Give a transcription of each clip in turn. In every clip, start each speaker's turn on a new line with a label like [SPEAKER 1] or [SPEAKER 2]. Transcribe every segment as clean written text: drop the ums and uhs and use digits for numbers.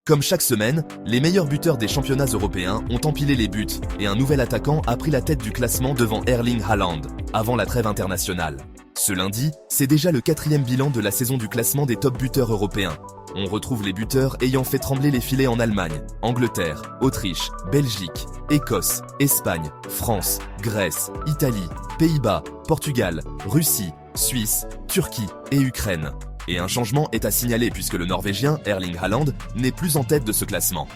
[SPEAKER 1] Comme chaque semaine, les meilleurs buteurs des championnats européens ont empilé les buts et un nouvel attaquant a pris la tête du classement devant Erling Haaland, avant la trêve internationale. Ce lundi, c'est déjà le 4e bilan de la saison du classement des top buteurs européens. On retrouve les buteurs ayant fait trembler les filets en Allemagne, Angleterre, Autriche, Belgique, Écosse, Espagne, France, Grèce, Italie, Pays-Bas, Portugal, Russie, Suisse, Turquie et Ukraine. Et un changement est à signaler puisque le Norvégien Erling Haaland n'est plus en tête de ce classement.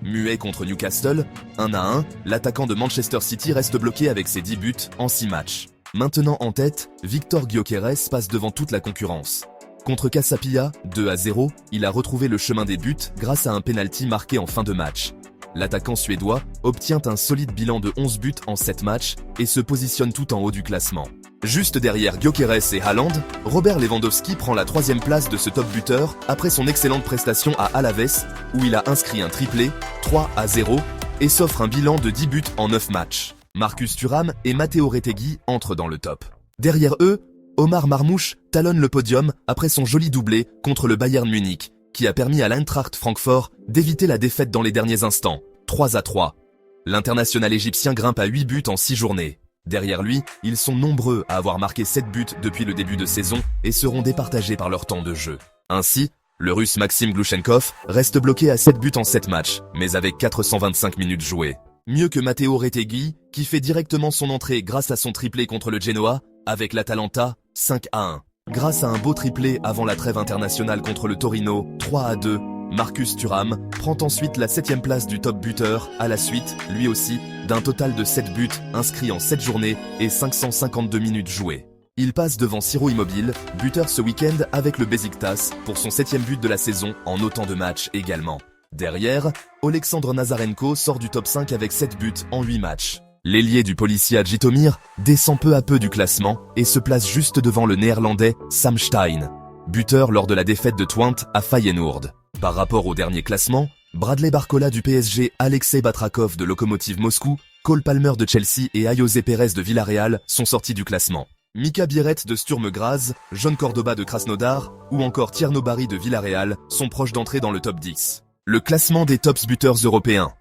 [SPEAKER 1] Muet contre Newcastle, 1-1, l'attaquant de Manchester City reste bloqué avec ses 10 buts en 6 matchs. Maintenant en tête, Victor Gyökeres passe devant toute la concurrence. Contre Casapia, 2-0, il a retrouvé le chemin des buts grâce à un penalty marqué en fin de match. L'attaquant suédois obtient un solide bilan de 11 buts en 7 matchs et se positionne tout en haut du classement. Juste derrière Gyökeres et Haaland, Robert Lewandowski prend la 3e place de ce top buteur après son excellente prestation à Alaves où il a inscrit un triplé, 3-0, et s'offre un bilan de 10 buts en 9 matchs. Marcus Thuram et Matteo Retegui entrent dans le top. Derrière eux, Omar Marmouche talonne le podium après son joli doublé contre le Bayern Munich, qui a permis à l'Eintracht Francfort d'éviter la défaite dans les derniers instants, 3-3. L'international égyptien grimpe à 8 buts en 6 journées. Derrière lui, ils sont nombreux à avoir marqué 7 buts depuis le début de saison et seront départagés par leur temps de jeu. Ainsi, le Russe Maxim Glouchenkov reste bloqué à 7 buts en 7 matchs, mais avec 425 minutes jouées. Mieux que Matteo Retegui, qui fait directement son entrée grâce à son triplé contre le Genoa, avec l'Atalanta, 5-1. Grâce à un beau triplé avant la trêve internationale contre le Torino, 3-2, Marcus Thuram prend ensuite la 7e place du top buteur à la suite, lui aussi, d'un total de 7 buts inscrits en 7 journées et 552 minutes jouées. Il passe devant Ciro Immobile, buteur ce week-end avec le Beşiktaş pour son 7e but de la saison en autant de matchs également. Derrière, Oleksandr Nazarenko sort du top 5 avec 7 buts en 8 matchs. L'ailier du Policia Jytomyr descend peu à peu du classement et se place juste devant le néerlandais Sam Stein, buteur lors de la défaite de Twente à Feyenoord. Par rapport au dernier classement, Bradley Barcola du PSG, Alexei Batrakov de Lokomotiv Moscou, Cole Palmer de Chelsea et Ayoze Perez de Villarreal sont sortis du classement. Mika Bierret de Sturm Graz, John Cordoba de Krasnodar ou encore Tierno Barry de Villarreal sont proches d'entrer dans le top 10. Le classement des tops buteurs européens.